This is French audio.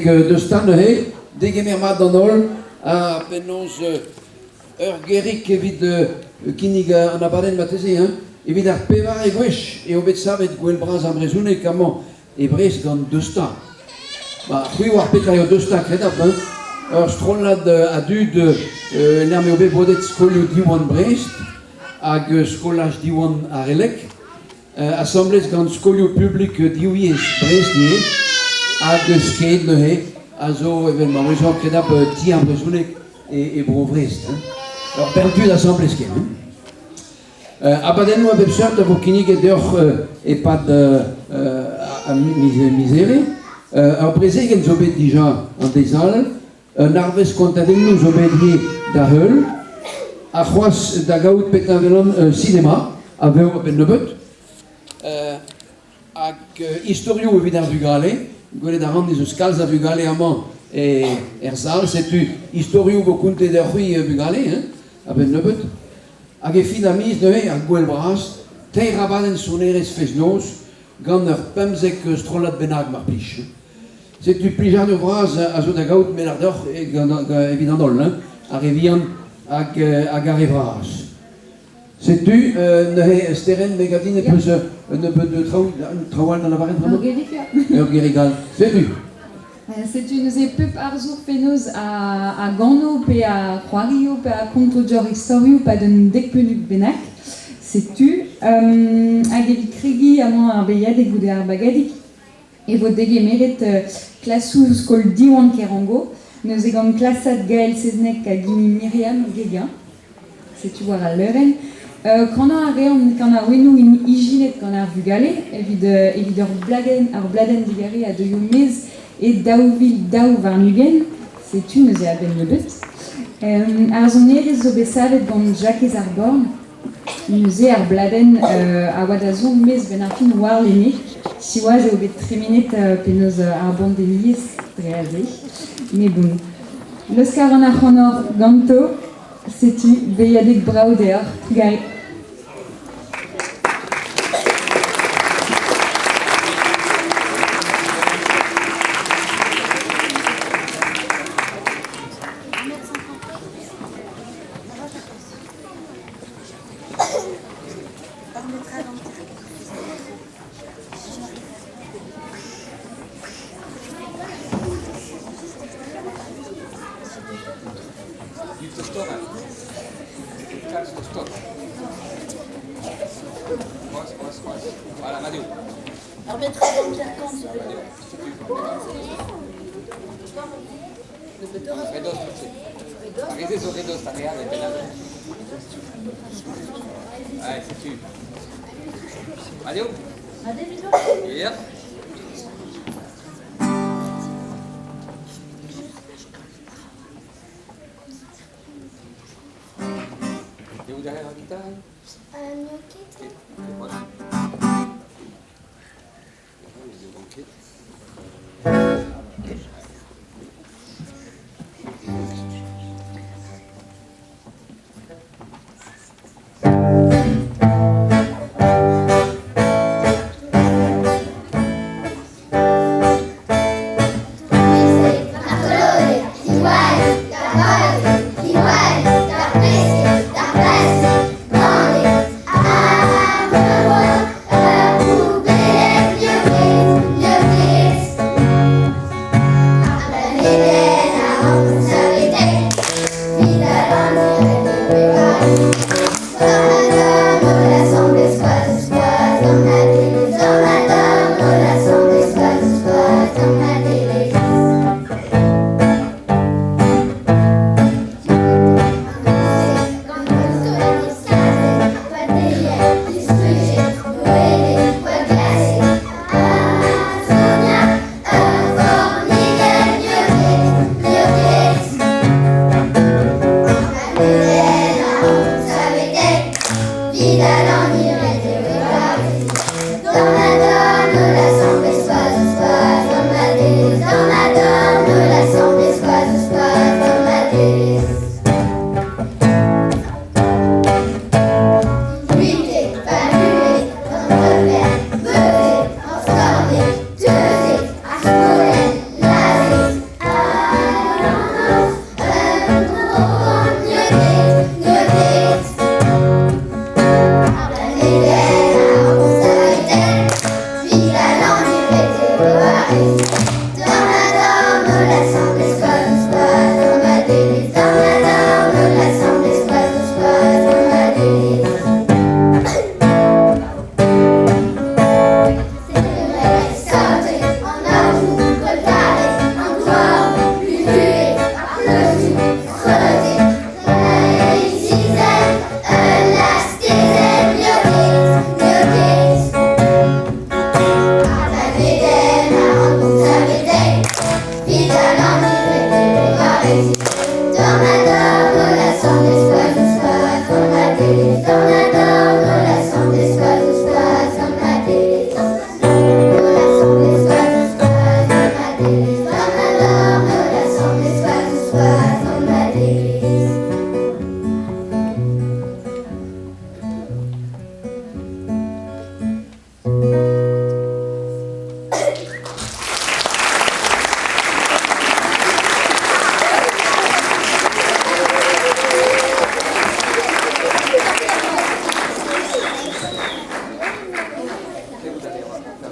De Stanley, degemermat dans ol, a penaos ur gerik evit kinnig an abaden mateze, evit ar pevar e gwech, e obet savet gwell braz am rezounek kamo e brez gant deusta. C'hwi war petra eo deusta kredap, ur strolad a dud l'er me obet bodet skolio diwan Brest, hag skolaj diwan ar elek, assemblez gant skolio publik diouiez Brest nie, hag sked neuhe, a zo evel ma rezon kredap ti am rezounek e bro Brest. Alors perdu d'assemblez ken. Abaden mo bep seurt a vo kinnig e deoc'h e pad a misere. Ar brezegen zo bet dija an dezal, narvez kontadennou zo bet ye da heul, a c'hoaz da gaout pet avelon cinema, a veo a ben nebeut, hag historio evit ar vugale, gwelet a ran ez eus kalz a vugale amañ er zal, setu historio vo konte d'ar c'hwi vugale, a ben nebeut, hag e fin a miz neuze ar gwell bras, teir abaden sonerez fez noz, gant ur pemzek strollad benag mar plij. Setu plijar de bras a zo da gaout men ar deoc'h evit an ol, ar evian hag ar evraz. Setu neuze steren megadin e peus nebeut de traoal nan avaret bremañ? Ur gerigal. Setu. Setu neuze pep ar zour fenoz a gano pe a c'hoario pe a konto dior historio pa d'un dekpenuk benak. Setu, hag evit kregi amañ ar beiadek goude ar bagadik, e vo degemeret klasou skol diwan kerango, neuze gant klasat Gaël Seznek hag Myriam Guéguin. Setu war a leuren. Quand a reon, quand a wenou in ijinet quand a vugale, evit ur bladen digare a deio mez e daouvil daou var nugen, setu neuze a ben nebeut. Ar zonerez zo besavet gant Jacques ar born, neuze ar bladen a oad a zo mez ben ar fin war lene, siwaz eo bet tremenet penaos ar born deniez dre a ze. Me bon. L'Oscar an ar c'honor ganto, setu beiadek braoder, gai. Voilà, Madou. Arbitre dans Pierre Camp, s'il vous plaît. Redos, tu sais. Arrêtez sur Redos, t'as rien avec la ouais, c'est tu. Madou. Hier. Et vous derrière la guitare? Gnocchi. Voilà. Sorry. adolescents.